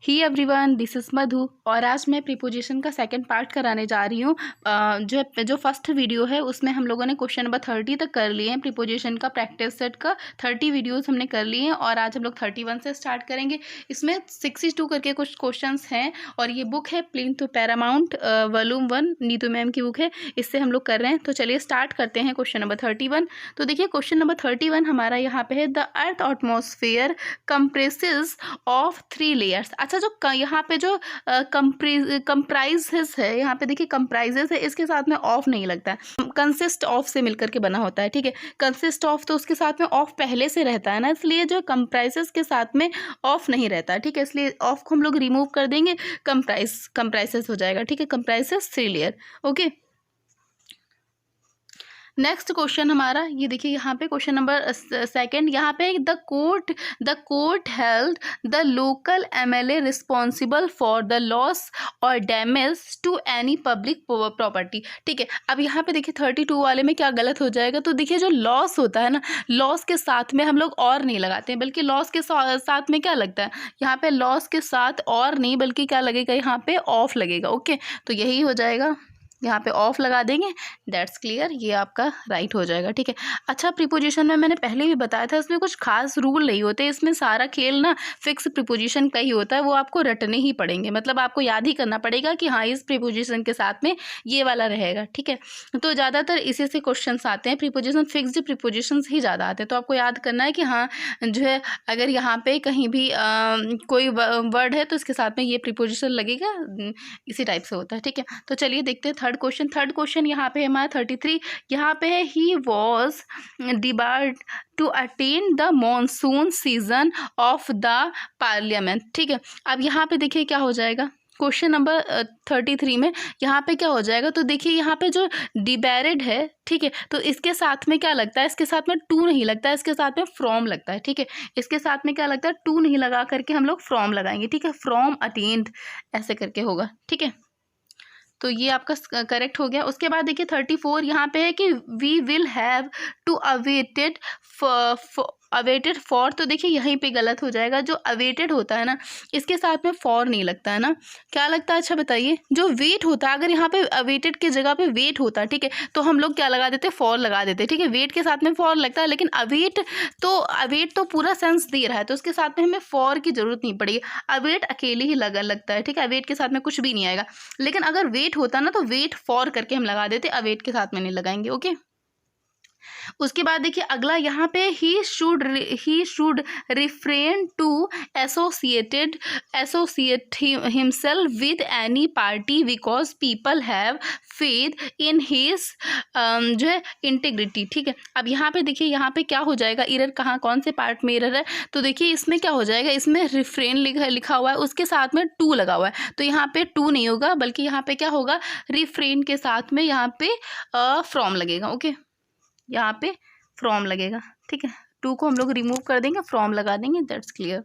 He everyone, this is मधु और आज मैं प्रीपोजिशन का सेकंड पार्ट कराने जा रही हूँ। जो फर्स्ट वीडियो है उसमें हम लोगों ने क्वेश्चन नंबर 30 तक कर लिए हैं। प्रीपोजिशन का प्रैक्टिस सेट का 30 वीडियोस हमने कर लिए हैं और आज हम लोग 31 से स्टार्ट करेंगे। इसमें 62 करके कुछ क्वेश्चंस हैं और ये बुक है plinth to paramount volume 1, Neetu ma'am की बुक है, इससे हम लोग कर रहे हैं। तो चलिए स्टार्ट करते हैं क्वेश्चन नंबर 31। तो देखिए क्वेश्चन नंबर 31 हमारा यहाँ पे है, the earth atmosphere compresses of 3 layers. अच्छा, जो यहाँ पे जो कंप्राइजेस है, यहाँ पे देखिए कंप्राइजेस है, इसके साथ में ऑफ नहीं लगता है, कंसिस्ट ऑफ से मिलकर के बना होता है। ठीक है, कंसिस्ट ऑफ तो उसके साथ में ऑफ पहले से रहता है ना, इसलिए जो कंप्राइजेस के साथ में ऑफ नहीं रहता है। ठीक है, इसलिए ऑफ को हम लोग रिमूव कर देंगे, कंप्राइजेस हो जाएगा। ठीक है, comprises 3 layer. Okay, next question हमारा ये देखिए, यहाँ पे क्वेश्चन नंबर सेकंड, यहाँ पे the court held the local MLA responsible for the loss और damage to any public property. ठीक है, अब यहाँ पे देखिए 32 वाले में क्या गलत हो जाएगा। तो देखिए जो लॉस होता है ना, लॉस के साथ में हम लोग और नहीं लगाते हैं, बल्कि लॉस के साथ में क्या लगता है, यहाँ पे लॉस के साथ और नहीं बल्कि क्या लगेगा, यहाँ पे ऑफ लगेगा। ओके, तो यही हो जाएगा, यहाँ पे ऑफ लगा देंगे। दैट्स क्लियर, ये आपका राइट हो जाएगा। ठीक है, अच्छा प्रीपोजिशन में मैंने पहले भी बताया था, इसमें कुछ खास रूल नहीं होते, इसमें सारा खेल ना फिक्स प्रीपोजिशन का ही होता है, वो आपको रटने ही पड़ेंगे, मतलब आपको याद ही करना पड़ेगा कि हाँ इस प्रीपोजिशन के साथ में ये वाला रहेगा। ठीक है, तो ज़्यादातर इसी से क्वेश्चन आते हैं, प्रीपोजिशन फिक्स्ड प्रीपोजिशन ही ज़्यादा आते हैं। तो आपको याद करना है कि हाँ जो है, अगर यहाँ पे कहीं भी कोई वर्ड है तो इसके साथ में ये प्रीपोजिशन लगेगा, इसी टाइप से होता है। ठीक है, तो चलिए देखते हैं थर्ड क्वेश्चन यहाँ पे है हमारा 33। यहाँ पे है, he was debarred to attend the monsoon season of the parliament. ठीक है, अब यहाँ पे देखिए क्या हो जाएगा, क्वेश्चन नंबर 33 में यहाँ पे क्या हो जाएगा। तो देखिए यहाँ पे जो डिबैरिड है, ठीक है, तो इसके साथ में क्या लगता है, इसके साथ में टू नहीं लगता है, इसके साथ में फ्रॉम लगता है। ठीक है, इसके साथ में क्या लगता है, टू नहीं लगा करके हम लोग फ्रॉम लगाएंगे। ठीक है, फ्रॉम अटेन्ड ऐसे करके होगा। ठीक है, तो ये आपका करेक्ट हो गया। उसके बाद देखिए 34 यहाँ पे है कि we will have to awaited for. तो देखिए यहीं पे गलत हो जाएगा, जो अवेटेड होता है ना, इसके साथ में फॉर नहीं लगता है ना, क्या लगता है, अच्छा बताइए। जो वेट होता है, अगर यहाँ पे अवेटेड की जगह पे वेट होता, ठीक है, तो हम लोग क्या लगा देते, फॉर लगा देते। ठीक है, वेट के साथ में फॉर लगता है, लेकिन अवेट तो पूरा सेंस दे रहा है, तो उसके साथ में हमें फॉर की जरूरत नहीं पड़ेगी, अवेट अकेले ही लगता है। ठीक है, अवेट के साथ में कुछ भी नहीं आएगा, लेकिन अगर वेट होता ना तो वेट फॉर करके हम लगा देते, अवेट के साथ में नहीं लगाएंगे। ओके, उसके बाद देखिए अगला यहाँ पे, he should refrain to associate himself with any party because people have faith in his जो है इंटीग्रिटी। ठीक है, अब यहाँ पे देखिए, यहाँ पे क्या हो जाएगा, एरर कहाँ, कौन से पार्ट में एरर है, तो देखिए इसमें क्या हो जाएगा, इसमें रिफ्रेन लिखा हुआ है, उसके साथ में टू लगा हुआ है, तो यहाँ पे टू नहीं होगा, बल्कि यहाँ पे क्या होगा, रिफ्रेन के साथ में यहाँ पे फ्रॉम लगेगा। ओके, यहाँ पे फ्रॉम लगेगा। ठीक है, टू को हम लोग रिमूव कर देंगे, फ्रॉम लगा देंगे। That's clear.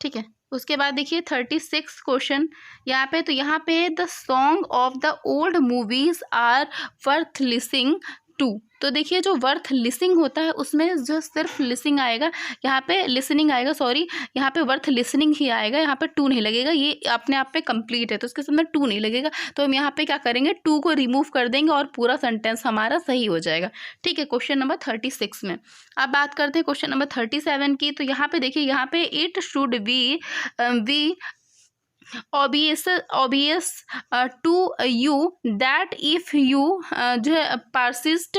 ठीक है, उसके बाद देखिए 36 क्वेश्चन यहाँ पे, तो यहाँ पे the song of the old movies are worth listening to. तो देखिए जो वर्थ लिसनिंग होता है उसमें जो सिर्फ लिसनिंग आएगा, यहाँ पे लिसनिंग आएगा, सॉरी, यहाँ पे वर्थ लिसनिंग ही आएगा, यहाँ पे टू नहीं लगेगा, ये अपने आप पे कंप्लीट है तो उसके साथ में टू नहीं लगेगा, तो हम यहाँ पे क्या करेंगे, टू को रिमूव कर देंगे और पूरा सेंटेंस हमारा सही हो जाएगा। ठीक है, क्वेश्चन नंबर 36 में अब बात करते हैं क्वेश्चन नंबर 37 की। तो यहाँ पे देखिए, यहाँ पे it should be obvious to you that if you जो है persist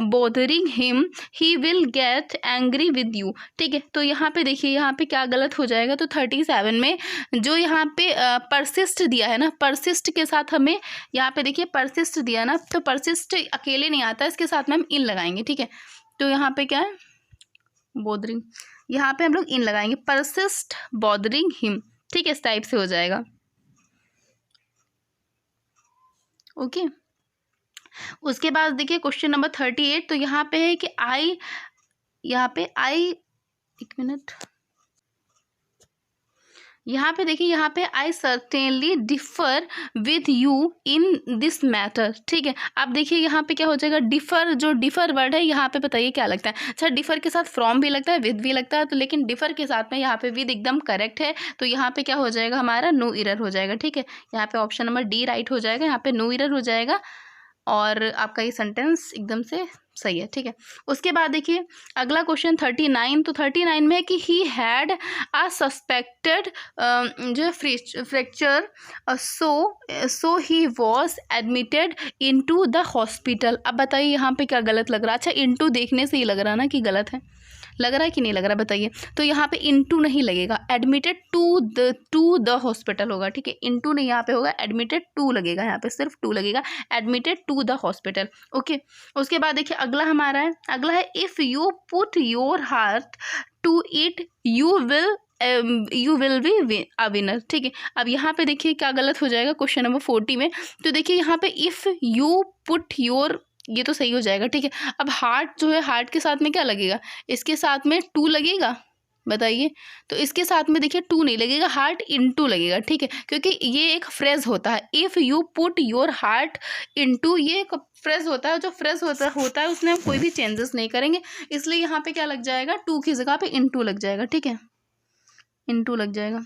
bothering him he will get angry with you। ठीक है, तो यहाँ पे देखिए, यहाँ पे क्या गलत हो जाएगा, तो 37 में जो यहाँ पे persist दिया है ना, persist के साथ हमें यहाँ पे देखिए persist दिया ना, तो persist अकेले नहीं आता, इसके साथ में हम इन लगाएंगे। ठीक है, तो यहाँ पे क्या है, bothering, यहाँ पे हम लोग इन लगाएंगे, persist bothering him। ठीक है, इस टाइप से हो जाएगा। ओके, उसके बाद देखिए क्वेश्चन नंबर 38। तो यहाँ पे है कि एक मिनट, यहाँ पे देखिए, यहाँ पे I certainly differ with you in this matter, ठीक है। अब देखिए यहाँ पे क्या हो जाएगा, डिफर, जो डिफर वर्ड है यहाँ पे बताइए क्या लगता है। अच्छा, डिफर के साथ फ्रॉम भी लगता है, विद भी लगता है, तो लेकिन डिफर के साथ में यहाँ पे विद एकदम करेक्ट है, तो यहाँ पे क्या हो जाएगा, हमारा नो एरर हो जाएगा, ठीक है। यहाँ पे ऑप्शन नंबर डी राइट हो जाएगा, यहाँ पे नो एरर हो जाएगा और आपका ये सेंटेंस एकदम से सही है, ठीक है। उसके बाद देखिए अगला क्वेश्चन 39, तो 39 में है कि ही हैड अ सस्पेक्टेड जो fracture, so he was admitted into the hospital. अब बताइए यहाँ पे क्या गलत लग रहा है। अच्छा, इनटू देखने से ही लग रहा है ना कि गलत है, लग रहा है कि नहीं लग रहा, बताइए। तो यहाँ पे इनटू नहीं लगेगा, एडमिटेड टू द हॉस्पिटल होगा, ठीक है। इनटू नहीं यहाँ पे होगा, एडमिटेड टू लगेगा, यहाँ पे सिर्फ टू लगेगा, admitted to the hospital, okay. उसके बाद देखिए अगला हमारा है, अगला है if you put your heart to it you will be a winner, ठीक है। अब यहाँ पे देखिए क्या गलत हो जाएगा क्वेश्चन नंबर 40 में। तो देखिए यहाँ पे इफ़ यू पुट योर, ये तो सही हो जाएगा, ठीक है। अब हार्ट जो है, हार्ट के साथ में क्या लगेगा, इसके साथ में टू लगेगा, बताइए। तो इसके साथ में देखिए टू नहीं लगेगा, हार्ट इनटू लगेगा, ठीक है, क्योंकि ये एक फ्रेज होता है, if you put your heart into, ये एक फ्रेज होता है, जो फ्रेज होता है उसमें हम कोई भी चेंजेस नहीं करेंगे, इसलिए यहाँ पे क्या लग जाएगा, टू की जगह पे इनटू लग जाएगा, ठीक है, इनटू लग जाएगा।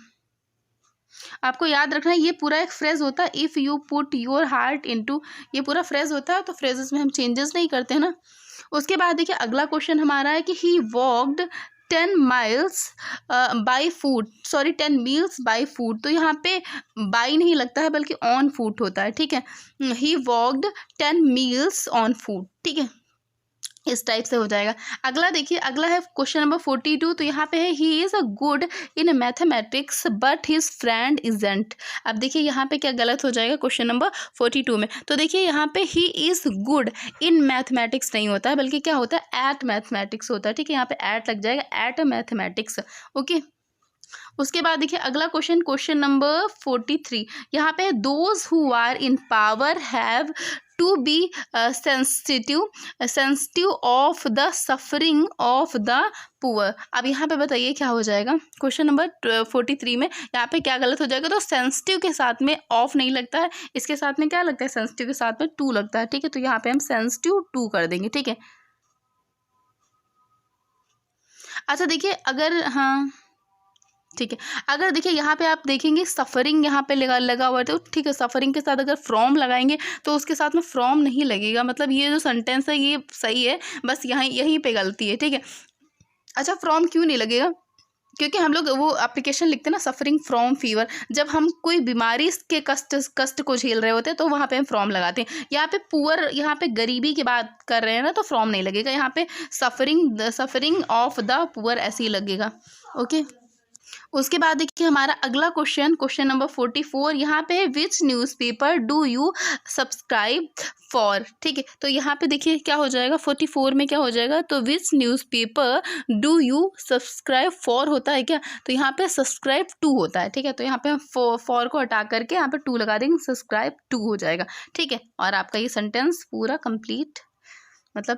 आपको याद रखना है ये पूरा एक फ्रेज होता है, if you put your heart into, ये पूरा फ्रेज होता है, तो फ्रेजेस में हम चेंजेस नहीं करते हैं ना। उसके बाद देखिए अगला क्वेश्चन हमारा है कि he walked 10 miles by foot, sorry 10 meals by foot, तो यहाँ पे बाई नहीं लगता है बल्कि ऑन फूट होता है, ठीक है। ही वॉकड 10 meals ऑन फूट, ठीक है, इस टाइप से हो जाएगा। अगला देखिए, अगला है क्वेश्चन नंबर 42, तो यहाँ पे है he is a good in mathematics but his friend isn't. अब देखिए यहाँ पे क्या गलत हो जाएगा क्वेश्चन नंबर 42 में। तो देखिए यहाँ पे he is good in mathematics नहीं होता है, बल्कि क्या होता है, एट मैथमेटिक्स होता है, ठीक है। यहाँ पे एट लग जाएगा, एट मैथमेटिक्स, ओके। उसके बाद देखिए अगला क्वेश्चन, क्वेश्चन नंबर 43, यहाँ पे those who are in power have to be sensitive of the suffering of the poor. अब यहाँ पे बताइए क्या हो जाएगा क्वेश्चन नंबर 43 में, यहाँ पे क्या गलत हो जाएगा। तो सेंसिटिव के साथ में ऑफ नहीं लगता है, इसके साथ में क्या लगता है, सेंसिटिव के साथ में टू लगता है, ठीक है। तो यहाँ पे हम सेंसिटिव टू कर देंगे, ठीक है। अच्छा देखिए अगर, हाँ ठीक है, अगर देखिए यहाँ पे आप देखेंगे सफ़रिंग यहाँ पे लगा हुआ है, तो ठीक है, सफ़रिंग के साथ अगर फ्रॉम लगाएंगे तो उसके साथ में फ्रॉम नहीं लगेगा, मतलब ये जो सेंटेंस है ये सही है, बस यहीं पे गलती है, ठीक है। अच्छा, फ्रॉम क्यों नहीं लगेगा, क्योंकि हम लोग वो एप्लीकेशन लिखते हैं ना, सफरिंग फ्रॉम फीवर, जब हम कोई बीमारी के कष्ट को झेल रहे होते हैं तो वहाँ पे हम फ्रॉम लगाते हैं। यहाँ पे पुअर, यहाँ पे गरीबी की बात कर रहे हैं ना, तो फ्रॉम नहीं लगेगा, यहाँ पे सफरिंग ऑफ द पुअर ऐसे ही लगेगा, ओके। उसके बाद देखिए हमारा अगला क्वेश्चन, क्वेश्चन नंबर 44, यहाँ पे which newspaper do you subscribe for, ठीक है। तो यहाँ पे देखिए क्या हो जाएगा, 44 में क्या हो जाएगा, तो which newspaper do you subscribe for होता है क्या, तो यहाँ पे सब्सक्राइब टू होता है, ठीक है। तो यहाँ पे हम फॉर को हटा करके यहाँ पे टू लगा देंगे, सब्सक्राइब टू हो जाएगा, ठीक है। और आपका ये सेंटेंस पूरा कंप्लीट, मतलब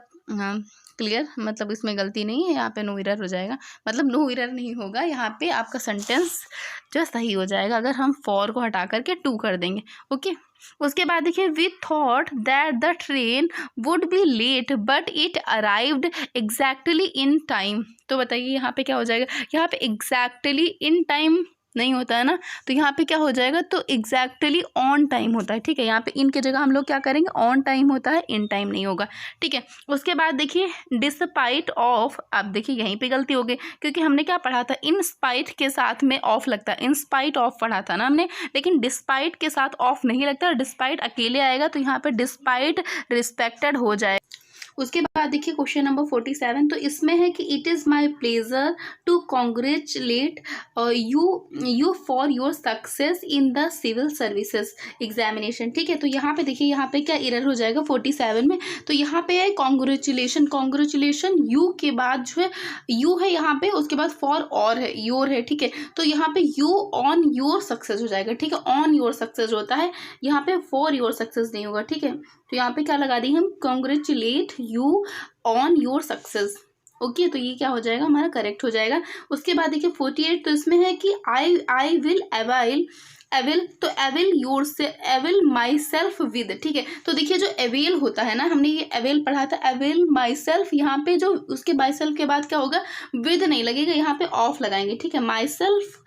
क्लियर, मतलब इसमें गलती नहीं है, यहाँ पे नो एरर हो जाएगा, मतलब नो एरर नहीं होगा, यहाँ पे आपका सेंटेंस जो सही हो जाएगा अगर हम फॉर को हटा करके टू कर देंगे, ओके। उसके बाद देखिए we thought that the train would be late but it arrived exactly in time. तो बताइए यहाँ पे क्या हो जाएगा, यहाँ पे एग्जैक्टली इन टाइम नहीं होता है ना, तो यहाँ पे क्या हो जाएगा, तो एग्जैक्टली ऑन टाइम होता है, ठीक है। यहाँ पे इन की जगह हम लोग क्या करेंगे, ऑन टाइम होता है, इन टाइम नहीं होगा, ठीक है। उसके बाद देखिए डिस्पाइट ऑफ, अब देखिए यहीं पे गलती हो गई, क्योंकि हमने क्या पढ़ा था, इन स्पाइट के साथ में ऑफ लगता है, इन स्पाइट ऑफ पढ़ा था ना हमने, लेकिन डिस्पाइट के साथ ऑफ नहीं लगता, डिस्पाइट अकेले आएगा, तो यहाँ पे डिस्पाइट रिस्पेक्टेड हो जाएगा। उसके बाद देखिए क्वेश्चन नंबर 47, तो इसमें है कि it is my pleasure to congratulate you for your success in the civil services examination, ठीक है। तो यहाँ पे देखिए, यहाँ पे क्या एरर हो जाएगा 47 में, तो यहाँ पे है कॉन्ग्रेचुलेशन यू के बाद जो है यू है यहाँ पे, उसके बाद फॉर और है, योर है, ठीक है। तो यहाँ पे यू ऑन योर सक्सेस हो जाएगा, ठीक है, ऑन योर सक्सेस होता है, यहाँ पे फॉर योर सक्सेस नहीं होगा, ठीक है। तो यहाँ पे क्या लगा दी हम, congratulate you on your success, okay, तो ये क्या हो जाएगा हमारा करेक्ट हो जाएगा। उसके बाद देखिए 48, तो इसमें है कि आई विल अवेल, तो अवेल माई सेल्फ विद, ठीक है। तो देखिए जो अवेल होता है ना, हमने ये अवेल पढ़ा था, अवेल माई सेल्फ, यहाँ पे जो उसके माई सेल्फ के बाद क्या होगा, विद नहीं लगेगा, यहाँ पे ऑफ लगाएंगे, ठीक है। माई सेल्फ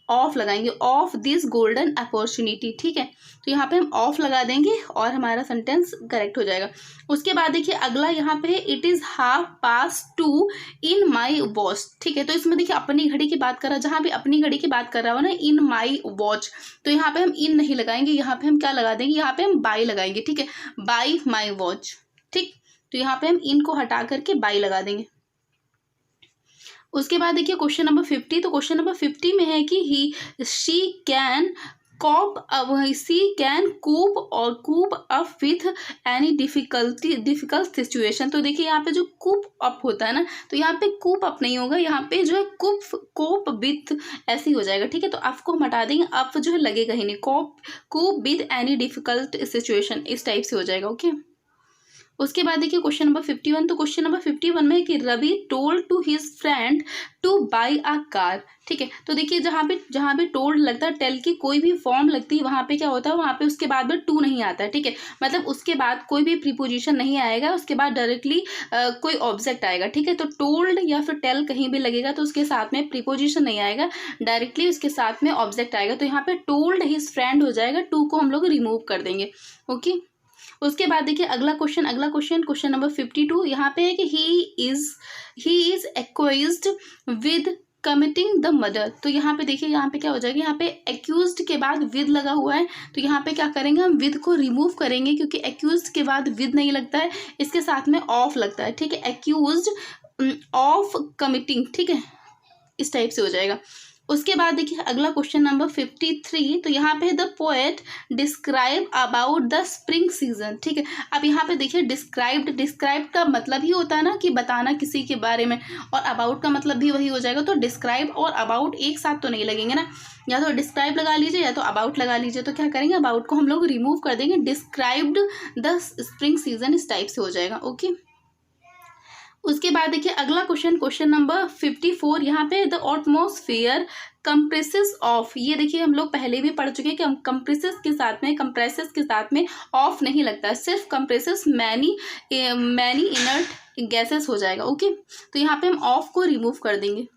ऑफ लगाएंगे, ऑफ दिस गोल्डन अपॉर्चुनिटी, ठीक है। तो यहाँ पे हम ऑफ लगा देंगे और हमारा सेंटेंस करेक्ट हो जाएगा। उसके बाद देखिए अगला यहाँ पे है it is 2:30 in my watch, ठीक है। तो इसमें देखिए अपनी घड़ी की बात कर रहा है, जहाँ भी अपनी घड़ी की बात कर रहा हो ना, इन माई वॉच, तो यहाँ पे हम इन नहीं लगाएंगे, यहाँ पे हम क्या लगा देंगे, यहाँ पे हम बाई लगाएंगे, ठीक है। बाई माई वॉच, ठीक। तो यहाँ पे हम इन को हटा करके बाई लगा देंगे। उसके बाद देखिए क्वेश्चन नंबर 50, तो क्वेश्चन नंबर 50 में है कि she can coop up with any difficult situation. तो देखिए यहाँ पे जो कूप अप होता है ना, तो यहाँ पे कूप अप नहीं होगा, यहाँ पे जो है कोप विथ ऐसे ही हो जाएगा, ठीक है। तो अप को हम हटा देंगे, अप जो है लगेगा ही नहीं, कूप विथ एनी डिफिकल्ट सिचुएशन, इस टाइप से हो जाएगा, ओके। उसके बाद देखिए क्वेश्चन नंबर 51, तो क्वेश्चन नंबर 51 में है कि Ravi told to his friend to buy a car, ठीक है। तो देखिए जहाँ पे टोल्ड लगता है, टेल की कोई भी फॉर्म लगती है, वहाँ पे क्या होता है, वहाँ पे उसके बाद में टू नहीं आता है, ठीक है। मतलब उसके बाद कोई भी प्रीपोजिशन नहीं आएगा, उसके बाद डायरेक्टली कोई ऑब्जेक्ट आएगा, ठीक है। तो टोल्ड या फिर टेल कहीं भी लगेगा तो उसके साथ में प्रीपोजिशन नहीं आएगा, डायरेक्टली उसके साथ में ऑब्जेक्ट आएगा। तो यहाँ पे टोल्ड हिज फ्रेंड हो जाएगा, टू को हम लोग रिमूव कर देंगे, ओके। उसके बाद देखिए अगला क्वेश्चन नंबर 52, यहाँ पे है कि he is accused with committing the murder. तो यहाँ पे देखिए, यहाँ पे क्या हो जाएगा, यहाँ पे एक्यूज्ड के बाद विद लगा हुआ है, तो यहाँ पे क्या करेंगे, हम विद को रिमूव करेंगे, क्योंकि एक्यूज्ड के बाद विद नहीं लगता है, इसके साथ में ऑफ लगता है, ठीक है। एक्यूज्ड ऑफ कमिटिंग, ठीक है, इस टाइप से हो जाएगा। उसके बाद देखिए अगला क्वेश्चन नंबर 53, तो यहाँ पे the poet describe about the spring season, ठीक है। अब यहाँ पे देखिए डिस्क्राइब का मतलब ही होता है ना कि बताना किसी के बारे में, और अबाउट का मतलब भी वही हो जाएगा। तो डिस्क्राइब और अबाउट एक साथ तो नहीं लगेंगे ना, या तो डिस्क्राइब लगा लीजिए या तो अबाउट लगा लीजिए। तो क्या करेंगे, अबाउट को हम लोग रिमूव कर देंगे, डिस्क्राइब्ड द स्प्रिंग सीजन, इस टाइप से हो जाएगा, ओके। उसके बाद देखिए अगला क्वेश्चन नंबर 54, यहाँ पे द एटमॉस्फेयर कंप्रेसेस ऑफ, ये देखिए हम लोग पहले भी पढ़ चुके हैं कि हम कंप्रेसेस के साथ में ऑफ नहीं लगता है, सिर्फ कंप्रेसेस मैनी इनर्ट गैसेस हो जाएगा, ओके। तो यहाँ पे हम ऑफ को रिमूव कर देंगे।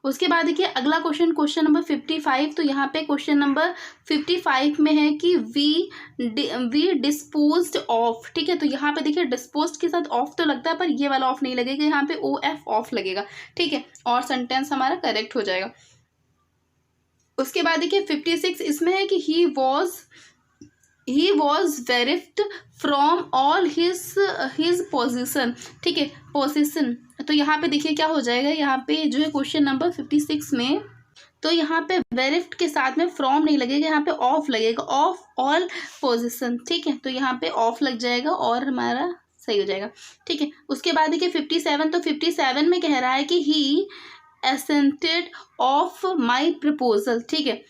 उसके बाद देखिए अगला क्वेश्चन नंबर 55, तो यहाँ पे क्वेश्चन नंबर 55 में है कि वी डिस्पोज्ड ऑफ, ठीक है। तो यहाँ पे देखिए डिस्पोज्ड के साथ ऑफ तो लगता है, पर ये वाला ऑफ नहीं लगेगा, यहाँ पे OF ऑफ लगेगा, ठीक है, और सेंटेंस हमारा करेक्ट हो जाएगा। उसके बाद देखिए 56, इसमें है कि he was verified from all his position, ठीक है, पोजिशन। तो यहाँ पे देखिए क्या हो जाएगा, यहाँ पे जो है क्वेश्चन नंबर 56 में, तो यहाँ पे वेरिफ्ड के साथ में फ्रॉम नहीं लगेगा, यहाँ पे ऑफ लगेगा, ऑफ ऑल पोजिशन, ठीक है। तो यहाँ पे ऑफ लग जाएगा और हमारा सही हो जाएगा, ठीक है। उसके बाद देखिए 57, तो 57 में कह रहा है कि ही एसेंटेड ऑफ माई प्रपोजल, ठीक है।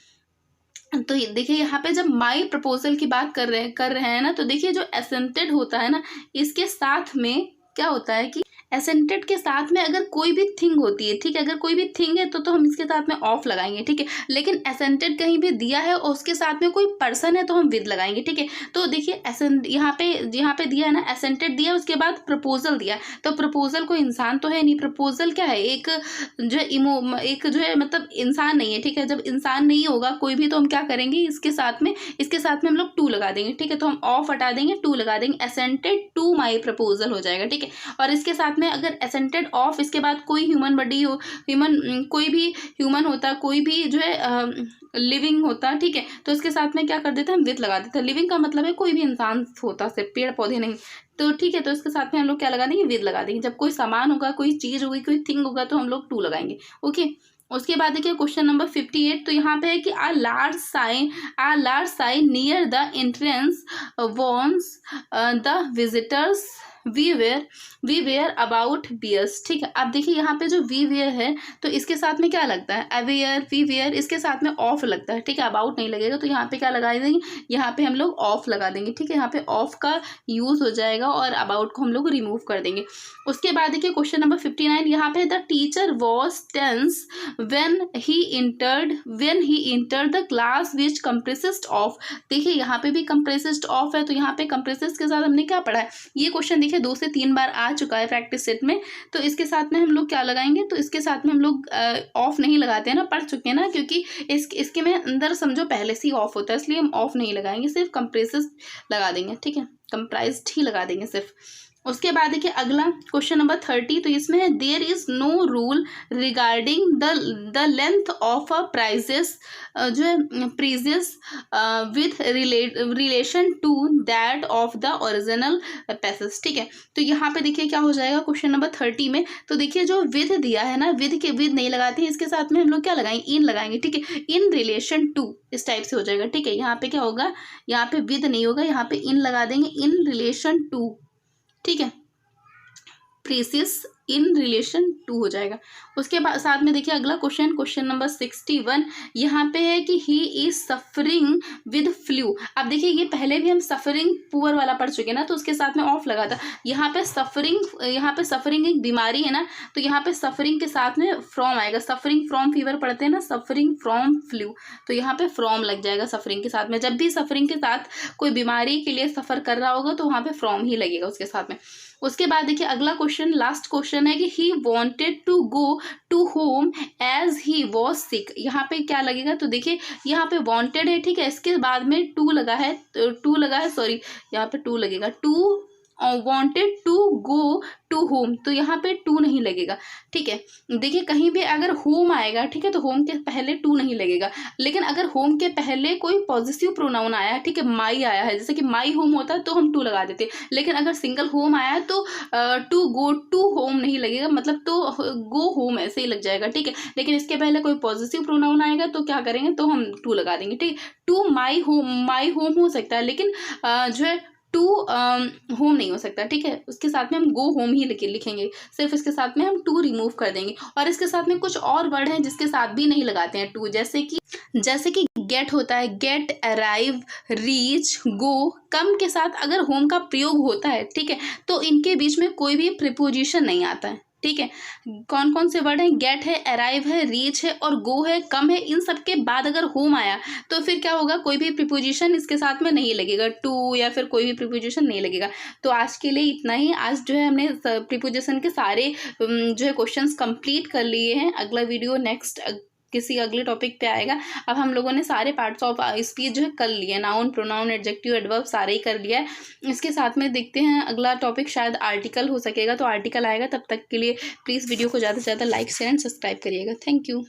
तो देखिए यहाँ पे जब माई प्रपोजल की बात कर रहे हैं ना, तो देखिए जो एसेंटेड होता है ना, इसके साथ में क्या होता है कि एसेंटेड के साथ में अगर कोई भी थिंग होती है, ठीक है, अगर कोई भी थिंग है तो हम इसके साथ में ऑफ लगाएंगे, ठीक है। लेकिन एसेंटेड कहीं भी दिया है और उसके साथ में कोई पर्सन है तो हम विद लगाएंगे, ठीक है। तो देखिए यहाँ पे दिया है ना, एसेंटेड दिया, उसके बाद प्रपोजल दिया, तो प्रपोजल कोई इंसान तो है नहीं, प्रपोजल क्या है, एक जो है मतलब इंसान नहीं है, ठीक है। जब इंसान नहीं होगा कोई भी, तो हम क्या करेंगे, इसके साथ में हम लोग टू लगा देंगे, ठीक है। तो हम ऑफ हटा देंगे, टू लगा देंगे, एसेंटेड टू माई प्रपोजल हो जाएगा, ठीक है। और इसके साथ में अगर एसेंटेड ऑफ, इसके बाद कोई ह्यूमन बॉडी हो, कोई भी ह्यूमन होता, कोई भी जो है लिविंग होता, ठीक है, तो इसके साथ में क्या कर देते हैं, हम विद लगा देते हैं। लिविंग का मतलब है कोई भी इंसान होता, सिर्फ पेड़ पौधे नहीं, तो ठीक है। तो इसके साथ में हम लोग क्या लगा देंगे, विद लगा देंगे। जब कोई सामान होगा, कोई चीज़ होगी, कोई थिंग होगा, तो हम लोग टू लगाएंगे, ओके। उसके बाद देखिए क्वेश्चन नंबर 58, तो यहाँ पे है कि a large sign near the entrance warns the visitors beware about bears, ठीक है। अब देखिए यहाँ पे जो वी वेयर है तो इसके साथ में क्या लगता है, अवेयर, वी वेयर, इसके साथ में ऑफ लगता है, ठीक है। अबाउट नहीं लगेगा तो यहाँ पे क्या लगा देंगे, यहाँ पे हम लोग ऑफ लगा देंगे, ठीक है। यहाँ पे ऑफ का यूज हो जाएगा और अबाउट को हम लोग रिमूव कर देंगे। उसके बाद देखिए क्वेश्चन नंबर 59, यहाँ पे the teacher was tense when he entered the class which comprised of. देखिए यहाँ पे भी कंप्रेसिस्ट ऑफ है तो यहाँ पे कंप्रेसिस्ट के साथ हमने क्या पढ़ा है, ये क्वेश्चन देखिए 2 से 3 बार आ चुका है प्रैक्टिस सेट में। तो इसके साथ में हम लोग क्या लगाएंगे, तो इसके साथ में हम लोग ऑफ नहीं लगाते हैं ना, पढ़ चुके हैं ना, क्योंकि इसके में अंदर समझो पहले से ही ऑफ होता है, इसलिए हम ऑफ नहीं लगाएंगे, सिर्फ कंप्रेसिस्ट लगा देंगे, ठीक है। कंप्राइज्ड ही लगा देंगे सिर्फ। उसके बाद देखिए अगला क्वेश्चन नंबर 30, तो इसमें है there is no rule regarding the length of a precis, जो है precis with relation to that of the original passage, ठीक है। तो यहाँ पे देखिए क्या हो जाएगा क्वेश्चन नंबर 30 में, तो देखिए जो विद दिया है ना, विद नहीं लगाते हैं, इसके साथ में हम लोग क्या लगाएंगे, इन लगाएंगे, ठीक है। इन रिलेशन टू इस टाइप से हो जाएगा, ठीक है। यहाँ पे क्या होगा, यहाँ पे विद नहीं होगा, यहाँ पे इन लगा देंगे, इन रिलेशन टू, ठीक है। प्रीसियस इन रिलेशन टू हो जाएगा। उसके बाद साथ में देखिए अगला क्वेश्चन नंबर 61, यहाँ पे है कि he is suffering with flu. अब देखिए ये पहले भी हम सफरिंग पुअर वाला पढ़ चुके ना, तो उसके साथ में ऑफ लगा था। यहाँ पे सफरिंग एक बीमारी है ना, तो यहाँ पे सफरिंग के साथ में फ्रॉम आएगा। सफरिंग फ्रॉम फीवर पढ़ते हैं ना, सफरिंग फ्रॉम फ्लू, तो यहाँ पे फ्रॉम लग जाएगा सफरिंग के साथ में। जब भी सफरिंग के साथ कोई बीमारी के लिए सफर कर रहा होगा तो वहाँ पे फ्रॉम ही लगेगा उसके साथ में। उसके बाद देखिए अगला क्वेश्चन, लास्ट क्वेश्चन है कि he wanted to go to home as he was sick. यहाँ पे क्या लगेगा, तो देखिए यहाँ पे वॉन्टेड है, ठीक है। इसके बाद में टू लगा है, सॉरी यहाँ पे टू लगेगा, to wanted to go to home, तो यहाँ पे टू नहीं लगेगा, ठीक है। देखिए कहीं भी अगर होम आएगा, ठीक है, तो होम के पहले टू नहीं लगेगा। लेकिन अगर होम के पहले कोई पॉजिटिव प्रोनाउन आया है, ठीक है, माई आया है, जैसे कि माई होम होता है तो हम टू लगा देते हैं। लेकिन अगर सिंगल होम आया है तो टू गो टू होम नहीं लगेगा, मतलब तो गो होम ऐसे ही लग जाएगा, ठीक है। लेकिन इसके पहले कोई पॉजिटिव प्रोनाउन आएगा तो क्या करेंगे, तो हम टू लगा देंगे, ठीक है। टू माई होम हो सकता है, लेकिन जो है टू होम नहीं हो सकता, ठीक है। उसके साथ में हम गो होम ही लिखेंगे, सिर्फ इसके साथ में हम टू रिमूव कर देंगे। और इसके साथ में कुछ और वर्ड हैं जिसके साथ भी नहीं लगाते हैं टू, जैसे कि गेट होता है, गेट, अराइव, रीच, गो। कम के साथ अगर होम का प्रयोग होता है, ठीक है, तो इनके बीच में कोई भी प्रीपोजिशन नहीं आता है, ठीक है। कौन कौन से वर्ड हैं, गेट है, अराइव है, रीच है और गो है, कम है। इन सब के बाद अगर होम आया तो फिर क्या होगा, कोई भी प्रीपोजिशन इसके साथ में नहीं लगेगा, टू या फिर कोई भी प्रीपोजिशन नहीं लगेगा। तो आज के लिए इतना ही। आज जो है हमने प्रीपोजिशन के सारे जो है क्वेश्चंस कंप्लीट कर लिए हैं। अगला वीडियो नेक्स्ट किसी अगले टॉपिक पे आएगा। अब हम लोगों ने सारे पार्ट्स ऑफ स्पीच जो है कर लिए, नाउन, प्रोनाउन, एडजेक्टिव, एडवर्ब सारे ही कर लिया है। इसके साथ में देखते हैं अगला टॉपिक शायद आर्टिकल हो सकेगा, तो आर्टिकल आएगा। तब तक के लिए प्लीज़ वीडियो को ज़्यादा से ज़्यादा लाइक, शेयर एंड सब्सक्राइब करिएगा। Thank you.